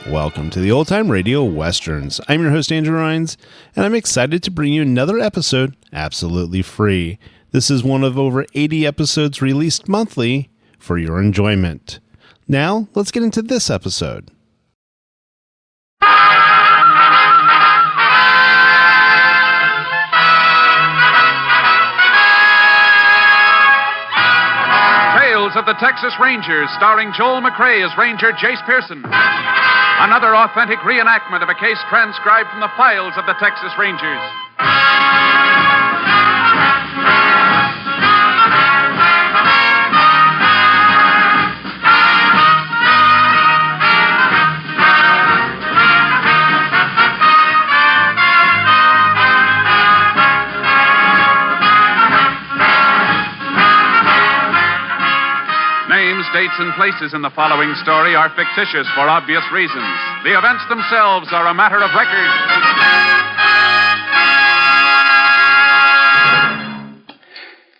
Welcome to the Old Time Radio Westerns. I'm your host, Andrew Rhynes, and I'm excited to bring you another episode absolutely free. This is one of over 80 episodes released monthly for your enjoyment. Now, let's get into this episode. Tales of the Texas Rangers, starring Joel McCrea as Ranger Jayce Pearson. Another authentic reenactment of a case transcribed from the files of the Texas Rangers. Names, dates, and places in the following story are fictitious for obvious reasons. The events themselves are a matter of record.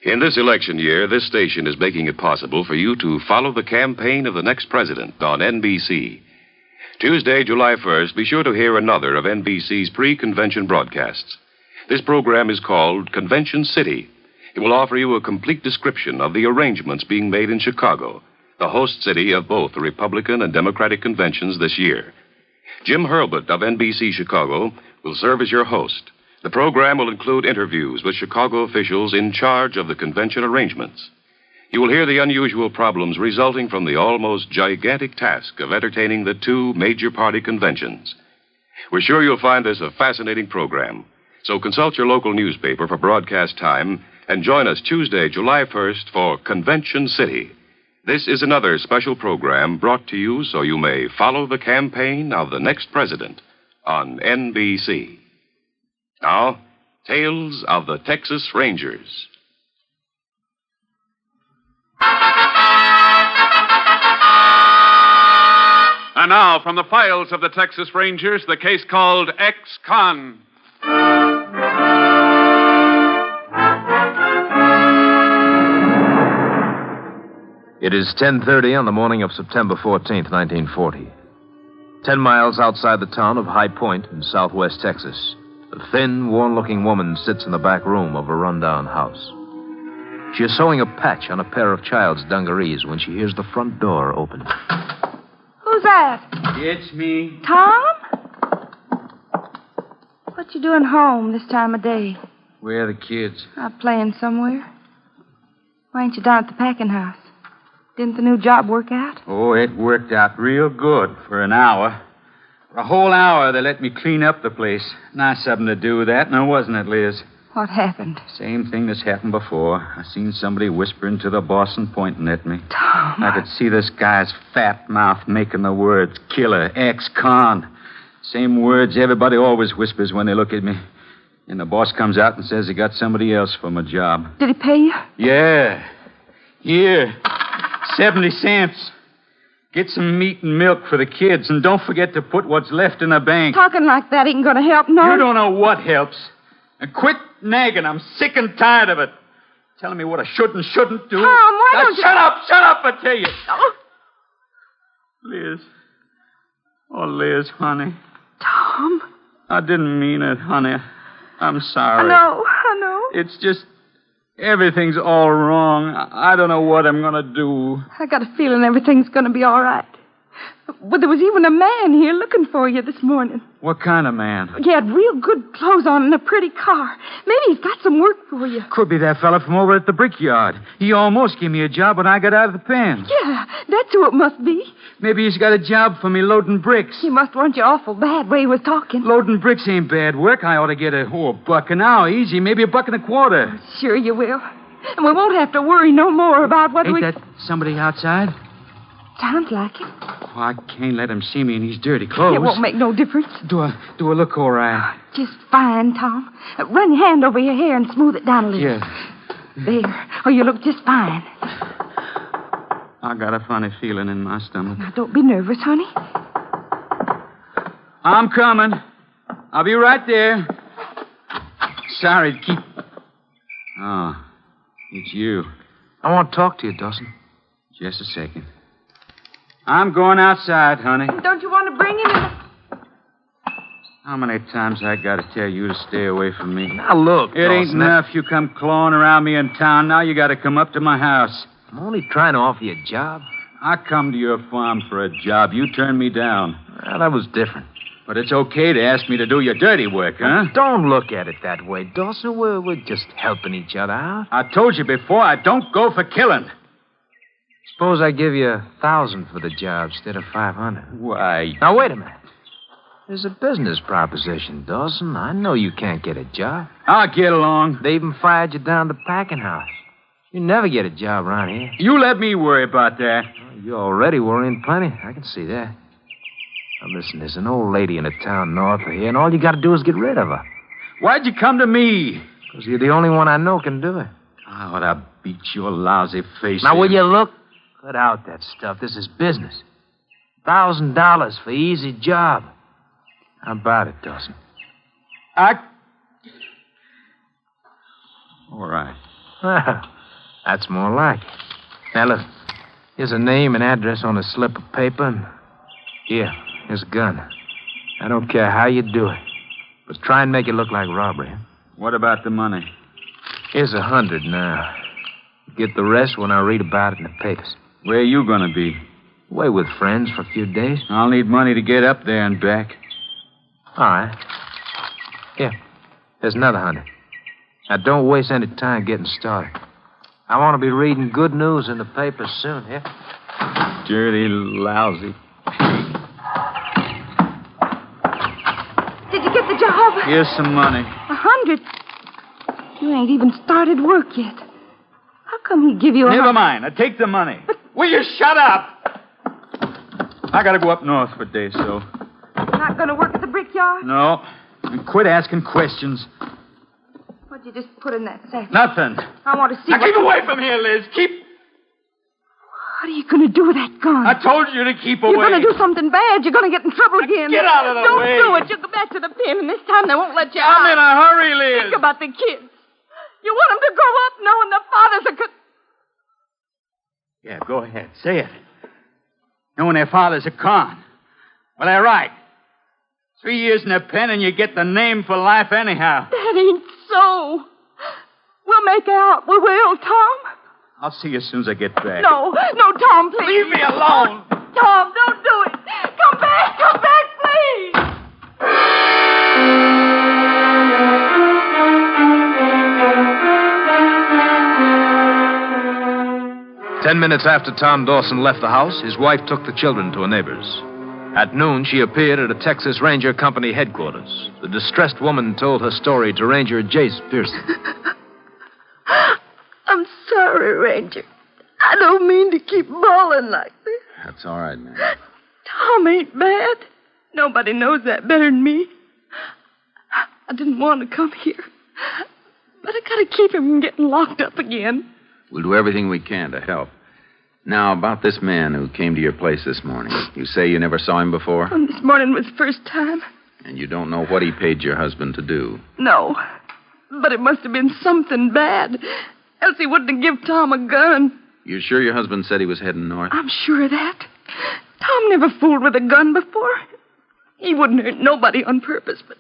In this election year, this station is making it possible for you to follow the campaign of the next president on NBC. Tuesday, July 1st, be sure to hear another of NBC's pre-convention broadcasts. This program is called Convention City. It will offer you a complete description of the arrangements being made in Chicago, the host city of both the Republican and Democratic conventions this year. Jim Hurlbut of NBC Chicago will serve as your host. The program will include interviews with Chicago officials in charge of the convention arrangements. You will hear the unusual problems resulting from the almost gigantic task of entertaining the two major party conventions. We're sure you'll find this a fascinating program. So consult your local newspaper for broadcast time and join us Tuesday, July 1st for Convention City. This is another special program brought to you so you may follow the campaign of the next president on NBC. Now, Tales of the Texas Rangers. And now, from the files of the Texas Rangers, the case called Ex-Con. It is 10:30 on the morning of September 14th, 1940. 10 miles outside the town of High Point in southwest Texas, a thin, worn-looking woman sits in the back room of a rundown house. She is sewing a patch on a pair of child's dungarees when she hears the front door open. Who's that? It's me. Tom? What you doing home this time of day? Where are the kids? Out playing somewhere. Why ain't you down at the packing house? Didn't the new job work out? Oh, it worked out real good for an hour. For a whole hour, they let me clean up the place. Nice of them to do that, now wasn't it, Liz? What happened? Same thing that's happened before. I seen somebody whispering to the boss and pointing at me. Tom. I could see this guy's fat mouth making the words killer, ex-con. Same words everybody always whispers when they look at me. And the boss comes out and says he got somebody else for my job. Did he pay you? Yeah. Here. 70 cents. Get some meat and milk for the kids, and don't forget to put what's left in the bank. Talking like that ain't gonna help, no. You don't know what helps. And quit nagging. I'm sick and tired of it. Telling me what I should and shouldn't do. Tom, why now, don't you... Shut up, I tell you. Oh. Liz. Oh, Liz, honey. Tom. I didn't mean it, honey. I'm sorry. I know. It's just... everything's all wrong. I don't know what I'm going to do. I got a feeling everything's going to be all right. But there was even a man here looking for you this morning. What kind of man? He had real good clothes on and a pretty car. Maybe he's got some work for you. Could be that fella from over at the brickyard. He almost gave me a job when I got out of the pen. Yeah, that's who it must be. Maybe he's got a job for me loading bricks. He must want you awful bad way he was talking. Loading bricks ain't bad work. I ought to get a buck an hour, easy, maybe $1.25. Sure you will. And we won't have to worry no more about whether Ain't that somebody outside? Sounds like it. Oh, I can't let him see me in these dirty clothes. It won't make no difference. Do I look all right? Just fine, Tom. Run your hand over your hair and smooth it down a little. Yeah. There. Oh, you look just fine. I got a funny feeling in my stomach. Now, don't be nervous, honey. I'm coming. I'll be right there. Sorry to keep... Oh, it's you. I want to talk to you, Dawson. Just a second. I'm going outside, honey. Don't you want to bring him in? How many times I got to tell you to stay away from me? Now, look, It ain't Dawson, enough you come clawing around me in town. Now you got to come up to my house. I'm only trying to offer you a job. I come to your farm for a job. You turned me down. Well, that was different. But it's okay to ask me to do your dirty work, huh? Don't look at it that way, Dawson. We're just helping each other out. I told you before, I don't go for killing. Suppose I give you 1,000 for the job instead of 500. Why? Now, wait a minute. There's a business proposition, Dawson. I know you can't get a job. I'll get along. They even fired you down the packing house. You never get a job around here. You let me worry about that. You're already worrying plenty. I can see that. Now, listen, there's an old lady in a town north of here, and all you got to do is get rid of her. Why'd you come to me? Because you're the only one I know can do it. Oh, I'll beat your lousy face Now, in. will you look? Cut out that stuff. This is business. $1,000 for easy job. How about it, Dawson? All right. That's more like it. Now, look. Here's a name and address on a slip of paper, and here's a gun. I don't care how you do it, but try and make it look like robbery. What about the money? Here's 100 now. Get the rest when I read about it in the papers. Where are you going to be? Away with friends for a few days. I'll need money to get up there and back. All right. Here. There's another 100. Now, don't waste any time getting started. I want to be reading good news in the papers soon, yeah? Dirty, lousy pig. Did you get the job? Here's some money. 100? You ain't even started work yet. How come he give you a... Never mind. I take the money. Will you shut up? I got to go up north for a day, so... Not going to work at the brickyard? No. And quit asking questions. What'd you just put in that sack? Nothing. I want to see Now keep away from here, Liz. Keep... What are you going to do with that gun? I told you to keep away. You're going to do something bad. You're going to get in trouble again. Get out of the way. Don't do it. You go back to the pen, and this time they won't let you out. I'm in a hurry, Liz. Think about the kids. You want them to grow up knowing their fathers are... Yeah, go ahead. Say it. Knowing their father's a con. Well, they're right. 3 years in a pen and you get the name for life anyhow. That ain't so. We'll make out. We will, Tom. I'll see you as soon as I get back. No, Tom, please. Leave me alone. Tom, don't do it. Come back, please. 10 minutes after Tom Dawson left the house, his wife took the children to a neighbor's. At noon, she appeared at a Texas Ranger Company headquarters. The distressed woman told her story to Ranger Jayce Pearson. I'm sorry, Ranger. I don't mean to keep bawling like this. That's all right, man. Tom ain't bad. Nobody knows that better than me. I didn't want to come here. But I gotta keep him from getting locked up again. We'll do everything we can to help. Now, about this man who came to your place this morning. You say you never saw him before? This morning was the first time. And you don't know what he paid your husband to do? No. But it must have been something bad. Else he wouldn't have given Tom a gun. You sure your husband said he was heading north? I'm sure of that. Tom never fooled with a gun before. He wouldn't hurt nobody on purpose, but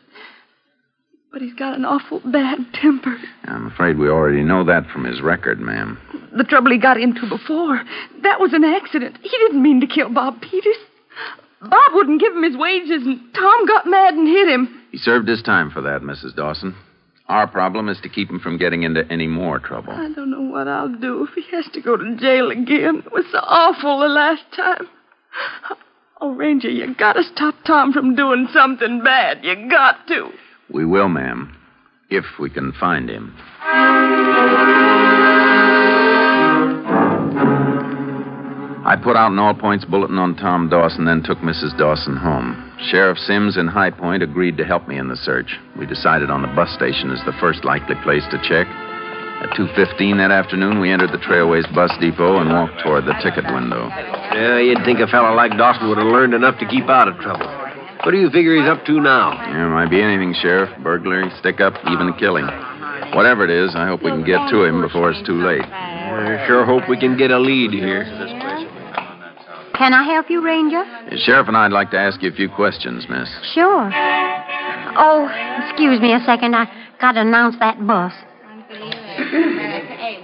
he's got an awful bad temper. I'm afraid we already know that from his record, ma'am. The trouble he got into before, that was an accident. He didn't mean to kill Bob Peters. Bob wouldn't give him his wages, and Tom got mad and hit him. He served his time for that, Mrs. Dawson. Our problem is to keep him from getting into any more trouble. I don't know what I'll do if he has to go to jail again. It was so awful the last time. Oh, Ranger, you gotta stop Tom from doing something bad. You got to. We will, ma'am, if we can find him. I put out an all-points bulletin on Tom Dawson, then took Mrs. Dawson home. Sheriff Sims in High Point agreed to help me in the search. We decided on the bus station as the first likely place to check. At 2:15 that afternoon, we entered the Trailways bus depot and walked toward the ticket window. Yeah, you'd think a fellow like Dawson would have learned enough to keep out of trouble. What do you figure he's up to now? Yeah, might be anything, Sheriff. Burglary, stick-up, even a killing. Whatever it is, I hope we can get to him before it's too late. I sure hope we can get a lead here. Can I help you, Ranger? Sheriff and I'd like to ask you a few questions, miss. Sure. Oh, excuse me a second. I got to announce that bus.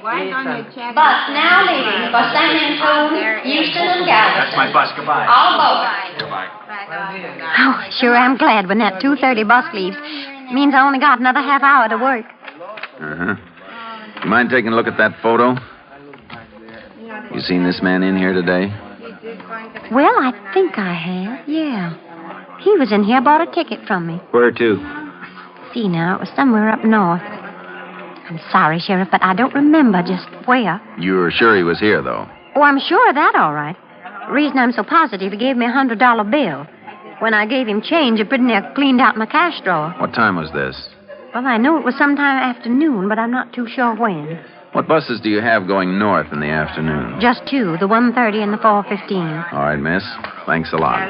Bus now leaving for San Antonio, Houston, and Galveston. That's my bus. Goodbye. All aboard. Goodbye. Oh, sure am glad when that 2:30 bus leaves. Means I only got another half hour to work. Uh-huh. You mind taking a look at that photo? You seen this man in here today? Well, I think I have, yeah. He was in here, bought a ticket from me. Where to? See now, it was somewhere up north. I'm sorry, Sheriff, but I don't remember just where. You're sure he was here, though? Oh, I'm sure of that, all right. The reason I'm so positive, he gave me a $100 bill. When I gave him change, it pretty near cleaned out my cash drawer. What time was this? Well, I know it was sometime afternoon, but I'm not too sure when. What buses do you have going north in the afternoon? Just two, the 1:30 and the 4:15. All right, miss. Thanks a lot.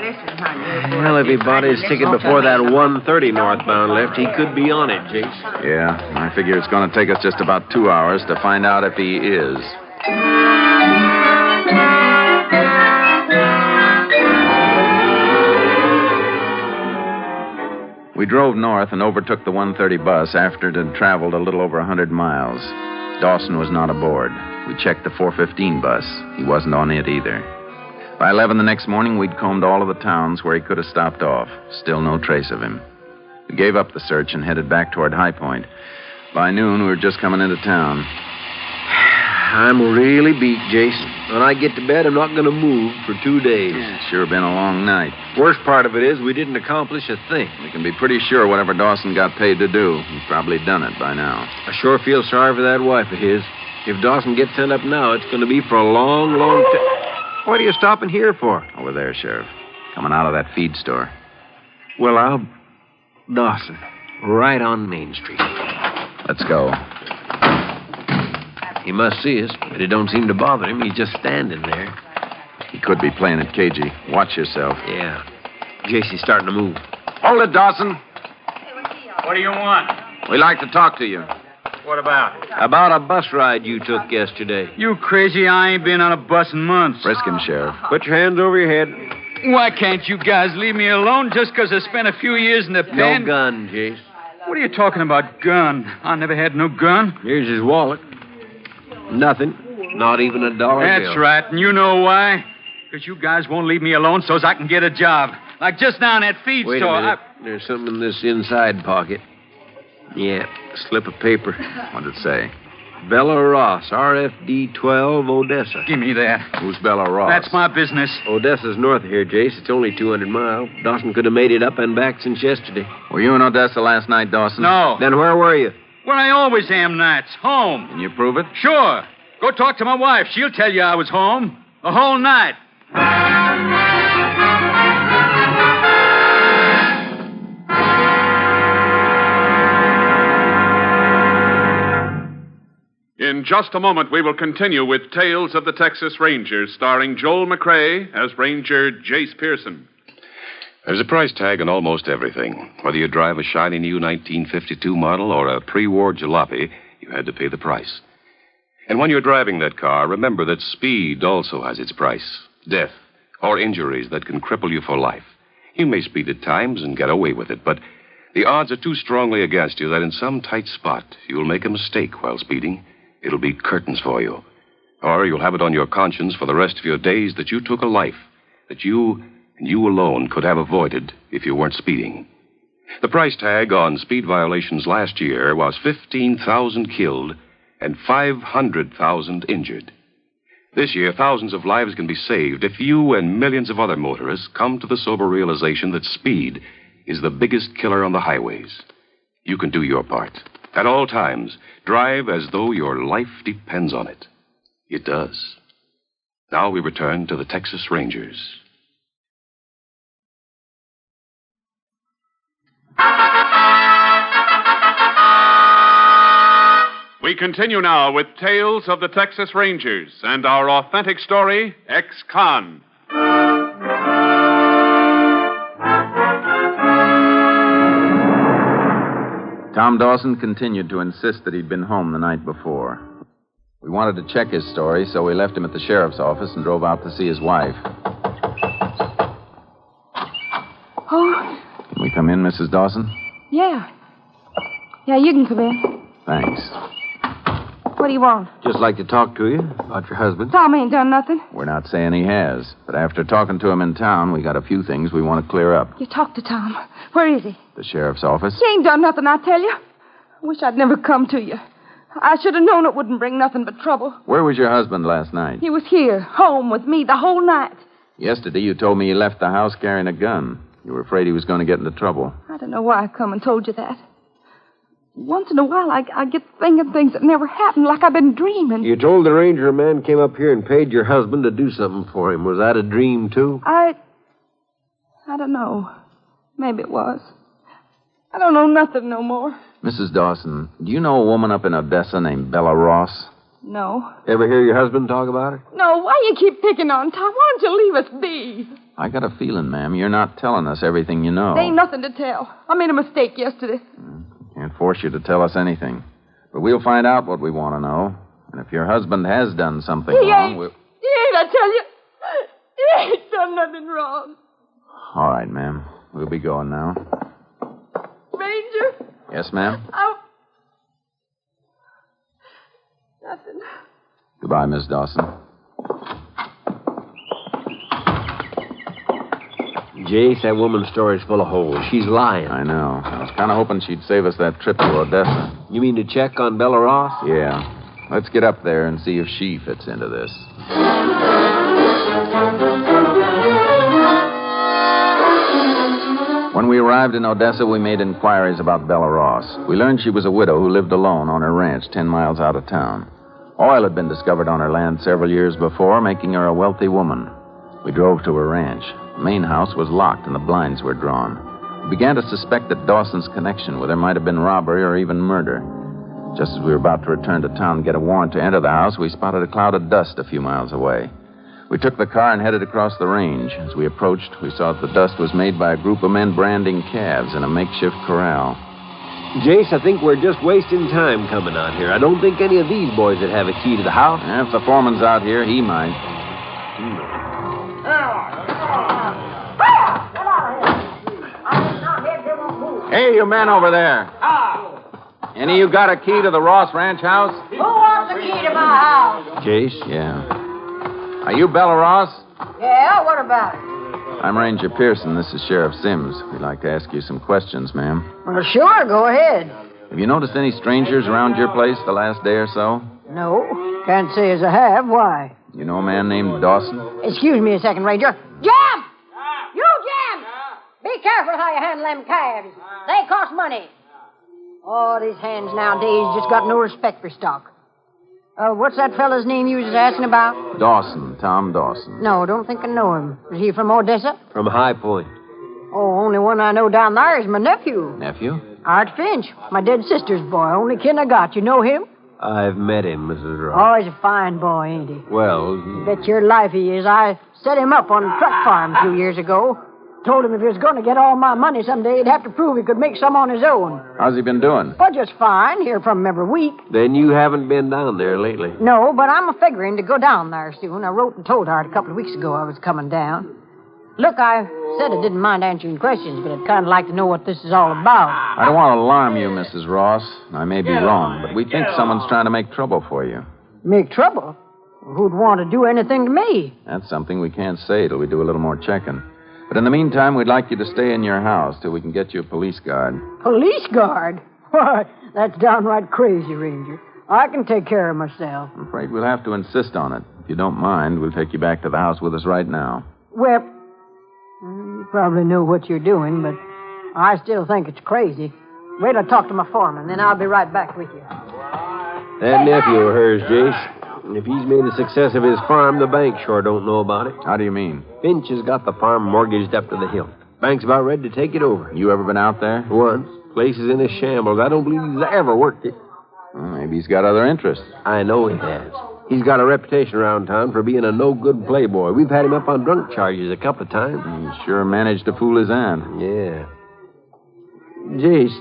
Well, if he bought his ticket before that 1:30 northbound left, he could be on it, Jayce. Yeah, I figure it's going to take us just about 2 hours to find out if he is. We drove north and overtook the 1:30 bus after it had traveled a little over 100 miles. Dawson was not aboard. We checked the 4:15 bus. He wasn't on it either. By 11 the next morning, we'd combed all of the towns where he could have stopped off. Still no trace of him. We gave up the search and headed back toward High Point. By noon, we were just coming into town. I'm really beat, Jayce. When I get to bed, I'm not going to move for 2 days. It's sure been a long night. Worst part of it is we didn't accomplish a thing. We can be pretty sure whatever Dawson got paid to do, he's probably done it by now. I sure feel sorry for that wife of his. If Dawson gets sent up now, it's going to be for a long, long time. What are you stopping here for? Over there, Sheriff. Coming out of that feed store. Well, Dawson, right on Main Street. Let's go. He must see us, but it don't seem to bother him. He's just standing there. He could be playing it cagey. Watch yourself. Yeah. Jayce is starting to move. Hold it, Dawson. What do you want? We'd like to talk to you. What about? About a bus ride you took yesterday. You crazy? I ain't been on a bus in months. Frisk him, Sheriff. Put your hands over your head. Why can't you guys leave me alone just because I spent a few years in the pen? No gun, Jayce. What are you talking about, gun? I never had no gun. Here's his wallet. Nothing. Not even $1 bill. That's right, and you know why? Because you guys won't leave me alone so I can get a job. Like just now in that feed Wait store. a minute. There's something in this inside pocket. Yeah, a slip of paper. What'd it say? Bella Ross, RFD 12, Odessa. Give me that. Who's Bella Ross? That's my business. Odessa's north of here, Jayce. It's only 200 miles. Dawson could have made it up and back since yesterday. Were you in Odessa last night, Dawson? No. Then where were you? Where I always am nights. Home. Can you prove it? Sure. Go talk to my wife. She'll tell you I was home. The whole night. In just a moment, we will continue with Tales of the Texas Rangers, starring Joel McCrea as Ranger Jayce Pearson. There's a price tag on almost everything. Whether you drive a shiny new 1952 model or a pre-war jalopy, you had to pay the price. And when you're driving that car, remember that speed also has its price. Death or injuries that can cripple you for life. You may speed at times and get away with it, but the odds are too strongly against you that in some tight spot you'll make a mistake while speeding. It'll be curtains for you. Or you'll have it on your conscience for the rest of your days that you took a life that you and you alone could have avoided if you weren't speeding. The price tag on speed violations last year was 15,000 killed and 500,000 injured. This year, thousands of lives can be saved if you and millions of other motorists come to the sober realization that speed is the biggest killer on the highways. You can do your part. At all times, drive as though your life depends on it. It does. Now we return to the Texas Rangers. We continue now with Tales of the Texas Rangers and our authentic story, Ex-Con. Tom Dawson continued to insist that he'd been home the night before. We wanted to check his story, so we left him at the sheriff's office and drove out to see his wife. Oh, Can we come in, Mrs. Dawson? yeah. Yeah, you can come in. Thanks. What do you want? Just like to talk to you about your husband. Tom ain't done nothing. We're not saying he has, but after talking to him in town, we got a few things we want to clear up. You talk to Tom. Where is he? The sheriff's office. He ain't done nothing, I tell you. I wish I'd never come to you. I should have known it wouldn't bring nothing but trouble. Where was your husband last night? He was here, home with me the whole night. Yesterday, you told me he left the house carrying a gun. You were afraid he was going to get into trouble. I don't know why I come and told you that. Once in a while, I get thinking things that never happened, like I've been dreaming. You told the ranger a man came up here and paid your husband to do something for him. Was that a dream, too? I don't know. Maybe it was. I don't know nothing no more. Mrs. Dawson, do you know a woman up in Odessa named Bella Ross? No. Ever hear your husband talk about her? No, why you keep picking on Tom? Why don't you leave us be? I got a feeling, ma'am, you're not telling us everything you know. There ain't nothing to tell. I made a mistake yesterday. Can't force you to tell us anything. But we'll find out what we want to know. And if your husband has done something wrong, we'll... He ain't, I tell you. He ain't done nothing wrong. All right, ma'am. We'll be going now. Ranger? Yes, ma'am? Nothing. Goodbye, Miss Dawson. Jayce, that woman's story's full of holes. She's lying. I know. I was kind of hoping she'd save us that trip to Odessa. You mean to check on Bella Ross? Yeah. Let's get up there and see if she fits into this. When we arrived in Odessa, we made inquiries about Bella Ross. We learned she was a widow who lived alone on her ranch 10 miles out of town. Oil had been discovered on her land several years before, making her a wealthy woman. We drove to her ranch. The main house was locked and the blinds were drawn. We began to suspect that Dawson's connection with her might have been robbery or even murder. Just as we were about to return to town and get a warrant to enter the house, we spotted a cloud of dust a few miles away. We took the car and headed across the range. As we approached, we saw that the dust was made by a group of men branding calves in a makeshift corral. Jayce, I think we're just wasting time coming out here. I don't think any of these boys would have a key to the house. If the foreman's out here, he might. Hey, you men over there. Any of you got a key to the Ross Ranch house? Who wants the key to my house? Jayce? Yeah. Are you Bella Ross? Yeah, what about it? I'm Ranger Pearson. This is Sheriff Sims. We'd like to ask you some questions, ma'am. Well, sure, go ahead. Have you noticed any strangers around your place the last day or so? No, can't say as I have. Why? You know a man named Dawson? Excuse me a second, Ranger. Jim! You, Jim! Be careful how you handle them calves. They cost money. Oh, these hands nowadays just got no respect for stock. What's that fella's name you was asking about? Dawson, Tom Dawson. No, don't think I know him. Is he from Odessa? From High Point. Oh, only one I know down there is my nephew. Nephew? Art Finch, my dead sister's boy. Only kin I got. You know him? I've met him, Mrs. Ross. Oh, he's a fine boy, ain't he? Well, Bet your life he is. I set him up on a truck farm a few years ago. Told him if he was going to get all my money someday, he'd have to prove he could make some on his own. How's he been doing? Well, just fine. Hear from him every week. Then you haven't been down there lately. No, but I'm a-figuring to go down there soon. I wrote and told Art a couple of weeks ago I was coming down. Look, I said I didn't mind answering questions, but I'd kind of like to know what this is all about. I don't want to alarm you, Mrs. Ross. I may be wrong, but we think someone's trying to make trouble for you. Make trouble? Who'd want to do anything to me? That's something we can't say till we do a little more checking. But in the meantime, we'd like you to stay in your house till we can get you a police guard. Police guard? Why, that's downright crazy, Ranger. I can take care of myself. I'm afraid we'll have to insist on it. If you don't mind, we'll take you back to the house with us right now. Well, you probably know what you're doing, but I still think it's crazy. Wait till I talk to my foreman, then I'll be right back with you. That nephew of hers, Jayce. If he's made a success of his farm, the bank sure don't know about it. How do you mean? Finch has got the farm mortgaged up to the hilt. Bank's about ready to take it over. You ever been out there? Once. Place is in a shambles. I don't believe he's ever worked it. Well, maybe he's got other interests. I know he has. He's got a reputation around town for being a no-good playboy. We've had him up on drunk charges a couple of times. He sure managed to fool his aunt. Yeah. Jayce,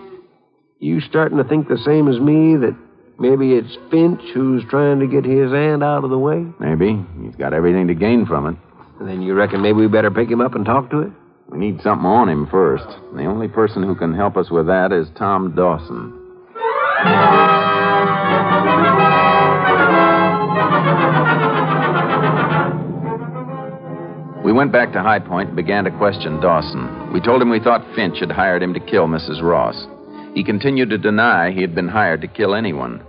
You starting to think the same as me, that maybe it's Finch who's trying to get his aunt out of the way? Maybe. He's got everything to gain from it. And then you reckon maybe we better pick him up and talk to it? We need something on him first. And the only person who can help us with that is Tom Dawson. We went back to High Point and began to question Dawson. We told him we thought Finch had hired him to kill Mrs. Ross. He continued to deny he had been hired to kill anyone.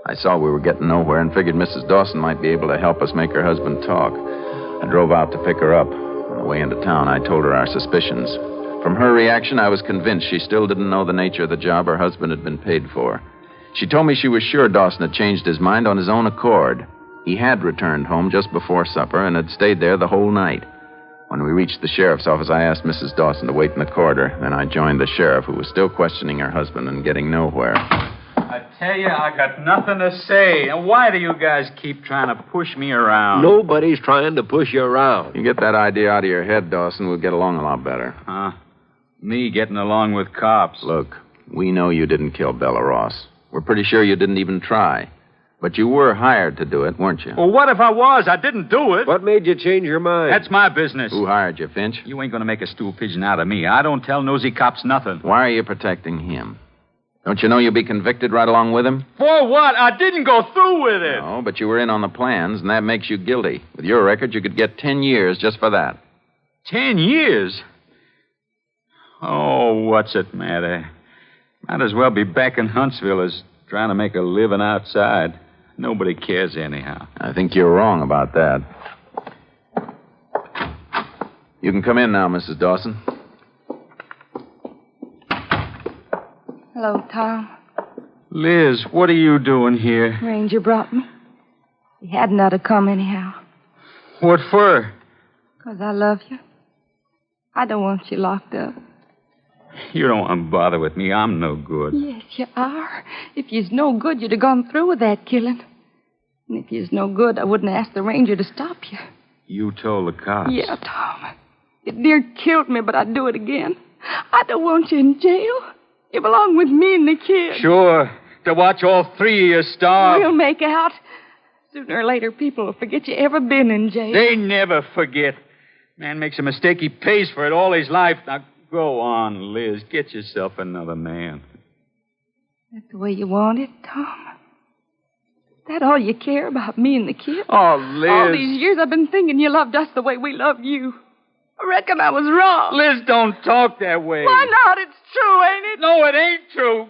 I saw we were getting nowhere and figured Mrs. Dawson might be able to help us make her husband talk. I drove out to pick her up. On the way into town, I told her our suspicions. From her reaction, I was convinced she still didn't know the nature of the job her husband had been paid for. She told me she was sure Dawson had changed his mind on his own accord. He had returned home just before supper and had stayed there the whole night. When we reached the sheriff's office, I asked Mrs. Dawson to wait in the corridor. Then I joined the sheriff, who was still questioning her husband and getting nowhere. I tell you, I got nothing to say. And why do you guys keep trying to push me around? Nobody's trying to push you around. You get that idea out of your head, Dawson, we'll get along a lot better. Huh? Me getting along with cops. Look, we know you didn't kill Bella Ross. We're pretty sure you didn't even try. But you were hired to do it, weren't you? Well, what if I was? I didn't do it. What made you change your mind? That's my business. Who hired you, Finch? You ain't going to make a stool pigeon out of me. I don't tell nosy cops nothing. Why are you protecting him? Don't you know you'll be convicted right along with him? For what? I didn't go through with it. No, but you were in on the plans, and that makes you guilty. With your record, you could get 10 years just for that. 10 years? Oh, what's it matter? Might as well be back in Huntsville as trying to make a living outside. Nobody cares anyhow. I think you're wrong about that. You can come in now, Mrs. Dawson. Hello, Tom. Liz, what are you doing here? Ranger brought me. He hadn't ought to come anyhow. What for? 'Cause I love you. I don't want you locked up. You don't want to bother with me. I'm no good. Yes, you are. If you's no good, you'd have gone through with that killing. And if you's no good, I wouldn't ask the ranger to stop you. You told the cops. Yeah, Tom. It near killed me, but I'd do it again. I don't want you in jail. You belong with me and the kid. Sure. To watch all three of you starve. We'll make out. Sooner or later, people will forget you ever been in jail. They never forget. Man makes a mistake, he pays for it all his life. Now, go on, Liz. Get yourself another man. That's the way you want it, Tom? Is that all you care about, me and the kid? Oh, Liz. All these years I've been thinking you loved us the way we loved you. I reckon I was wrong. Liz, don't talk that way. Why not? It's true, ain't it? No, it ain't true.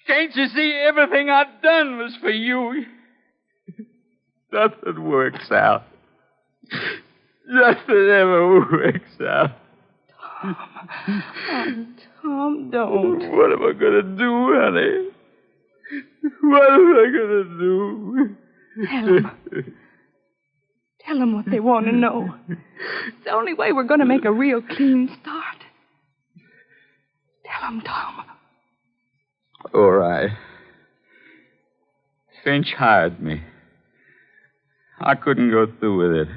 Can't you see everything I've done was for you? Nothing works out. Nothing ever works out. Tom, don't. What am I going to do, honey? What am I going to do? Tell them. Tell them what they want to know. It's the only way we're going to make a real clean start. Tell them, Tom. All right. Finch hired me. I couldn't go through with it.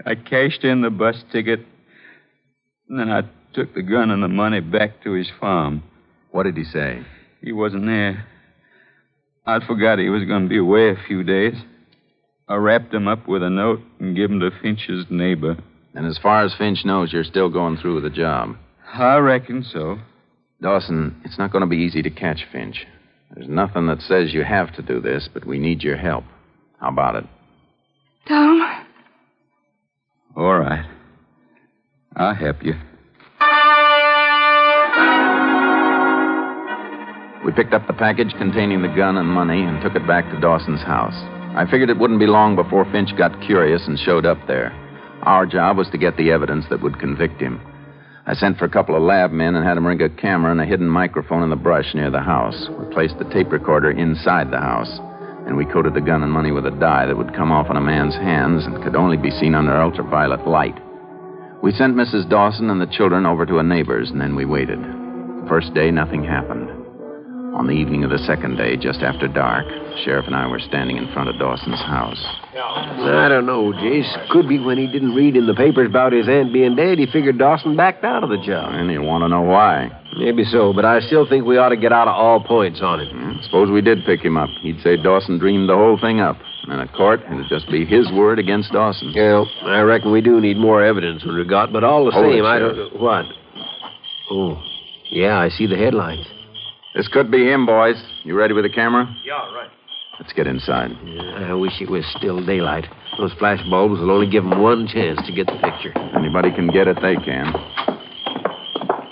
I cashed in the bus ticket, and then I took the gun and the money back to his farm. What did he say? He wasn't there. I forgot he was going to be away a few days. I wrapped him up with a note and gave him to Finch's neighbor. And as far as Finch knows, you're still going through with the job. I reckon so. Dawson, it's not going to be easy to catch Finch. There's nothing that says you have to do this, but we need your help. How about it? Tom? All right. I'll help you. We picked up the package containing the gun and money and took it back to Dawson's house. I figured it wouldn't be long before Finch got curious and showed up there. Our job was to get the evidence that would convict him. I sent for a couple of lab men and had them rig a camera and a hidden microphone in the brush near the house. We placed the tape recorder inside the house, and we coated the gun and money with a dye that would come off on a man's hands and could only be seen under ultraviolet light. We sent Mrs. Dawson and the children over to a neighbor's, and then we waited. The first day, nothing happened. On the evening of the second day, just after dark, The sheriff and I were standing in front of Dawson's house. I don't know, Jayce. Could be when he didn't read in the papers about his aunt being dead, he figured Dawson backed out of the job. And you want to know why? Maybe so, but I still think we ought to get out of all points on him. Suppose we did pick him up. He'd say Dawson dreamed the whole thing up. And in a court, it'd just be his word against Dawson's. Yeah, I reckon we do need more evidence than we got, but all the same, I don't... What? Oh, yeah, I see the headlines. This could be him, boys. You ready with the camera? Yeah, right. Let's get inside. Yeah, I wish it was still daylight. Those flash bulbs will only give them one chance to get the picture. Anybody can get it, they can.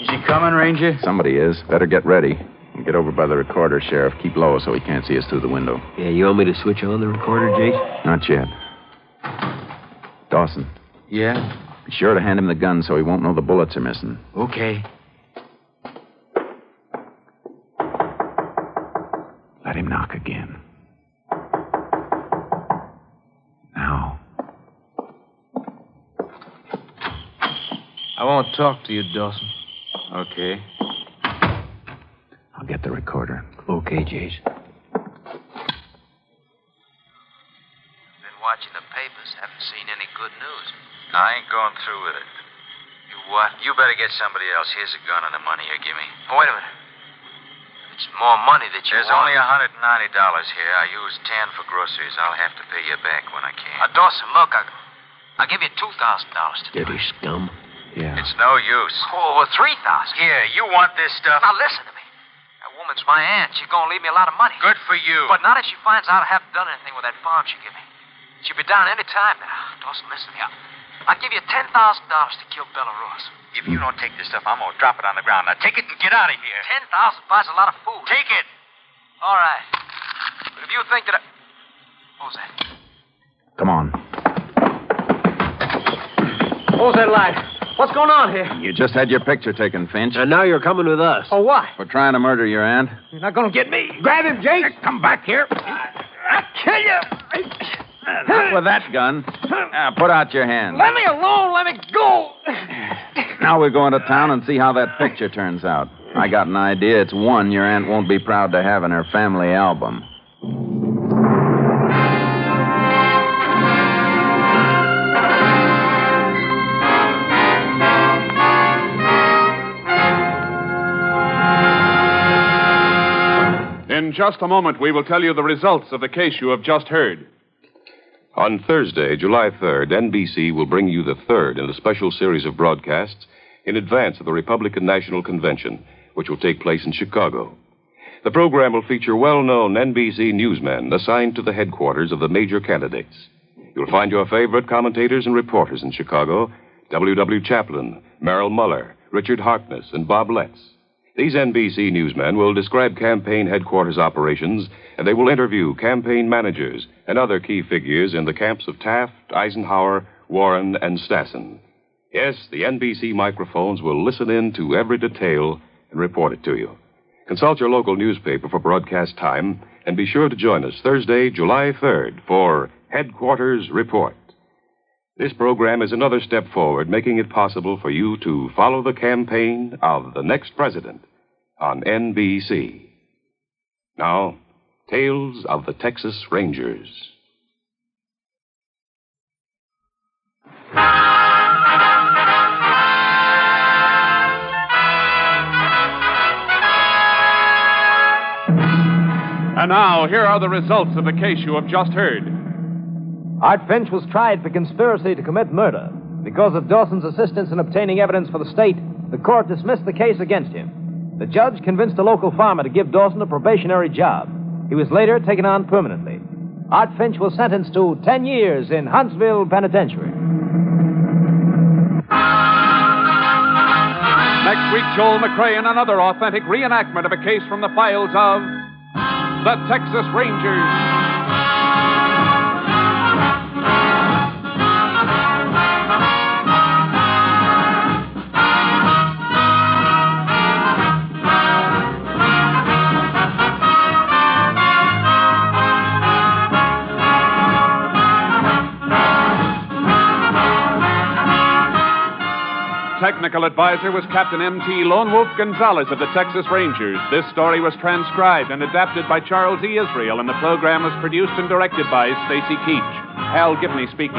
Is he coming, Ranger? Somebody is. Better get ready. And get over by the recorder, Sheriff. Keep low so he can't see us through the window. Yeah, you want me to switch on the recorder, Jayce? Not yet. Dawson. Yeah? Be sure to hand him the gun so he won't know the bullets are missing. Okay. Let him knock again. Now. I won't talk to you, Dawson. Okay. I'll get the recorder. Okay, Jayce. Been watching the papers. Haven't seen any good news. I ain't going through with it. You what? You better get somebody else. Here's a gun and the money you give me. Oh, wait a minute. It's more money that you There's want. only $190 here. I used 10 for groceries. I'll have to pay you back when I can. Dawson, look, I'll give you $2,000 to do Dirty it. scum. Yeah. It's no use. Oh, well, $3,000. Here, you want this stuff? Now, listen to me. That woman's my aunt. She's going to leave me a lot of money. Good for you. But not if she finds out I haven't done anything with that farm she gave me. She'll be down any time now. Dawson, listen to me. I'll give you $10,000 to kill Bella Ross. If you don't take this stuff, I'm going to drop it on the ground. Now, take it and get out of here. 10,000 buys a lot of food. Take it. All right. But if you think that What was that? Come on. What was that light? What's going on here? You just had your picture taken, Finch. And now you're coming with us. Oh, what? For trying to murder your aunt. You're not going to get me. Grab him, Jayce. Come back here. I'll kill you. Not with that gun. Now, put out your hand. Let me alone. Let me go. Now we're going to town and see how that picture turns out. I got an idea. It's one your aunt won't be proud to have in her family album. In just a moment, we will tell you the results of the case you have just heard. On Thursday, July 3rd, NBC will bring you the third in a special series of broadcasts in advance of the Republican National Convention, which will take place in Chicago. The program will feature well-known NBC newsmen assigned to the headquarters of the major candidates. You'll find your favorite commentators and reporters in Chicago: W.W. Chaplin, Merrill Muller, Richard Harkness, and Bob Letts. These NBC newsmen will describe campaign headquarters operations, and they will interview campaign managers and other key figures in the camps of Taft, Eisenhower, Warren, and Stassen. Yes, the NBC microphones will listen in to every detail and report it to you. Consult your local newspaper for broadcast time, and be sure to join us Thursday, July 3rd, for Headquarters Report. This program is another step forward, making it possible for you to follow the campaign of the next president on NBC. Now, Tales of the Texas Rangers. And now, here are the results of the case you have just heard. Art Finch was tried for conspiracy to commit murder. Because of Dawson's assistance in obtaining evidence for the state, the court dismissed the case against him. The judge convinced a local farmer to give Dawson a probationary job. He was later taken on permanently. Art Finch was sentenced to 10 years in Huntsville Penitentiary. Next week, Joel McCrea in another authentic reenactment of a case from the files of the Texas Rangers. Technical technical advisor was Captain M.T. Lone Wolf Gonzalez of the Texas Rangers. This story was transcribed and adapted by Charles E. Israel, and the program was produced and directed by Stacy Keach. Hal Gibney speaking.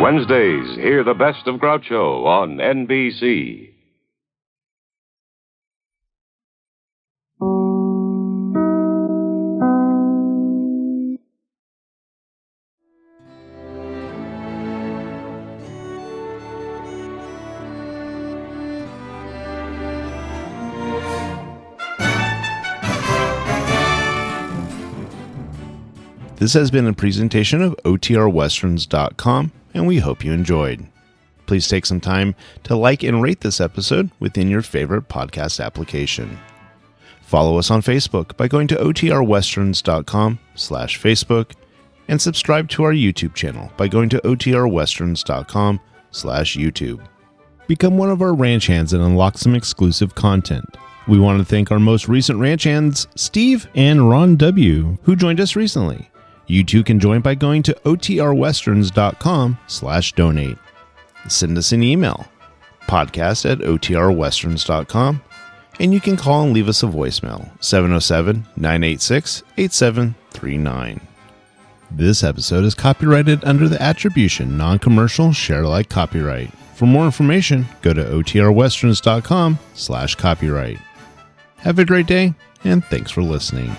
Wednesdays, hear the best of Groucho on NBC. This has been a presentation of OTRWesterns.com, and we hope you enjoyed. Please take some time to like and rate this episode within your favorite podcast application. Follow us on Facebook by going to OTRWesterns.com/Facebook, and subscribe to our YouTube channel by going to OTRWesterns.com/YouTube. Become one of our ranch hands and unlock some exclusive content. We want to thank our most recent ranch hands, Steve and Ron W., who joined us recently. You too can join by going to OTRWesterns.com/donate. Send us an email, podcast@OTRWesterns.com, and you can call and leave us a voicemail, 707-986-8739. This episode is copyrighted under the attribution non-commercial share-alike copyright. For more information, go to OTRWesterns.com/copyright. Have a great day, and thanks for listening.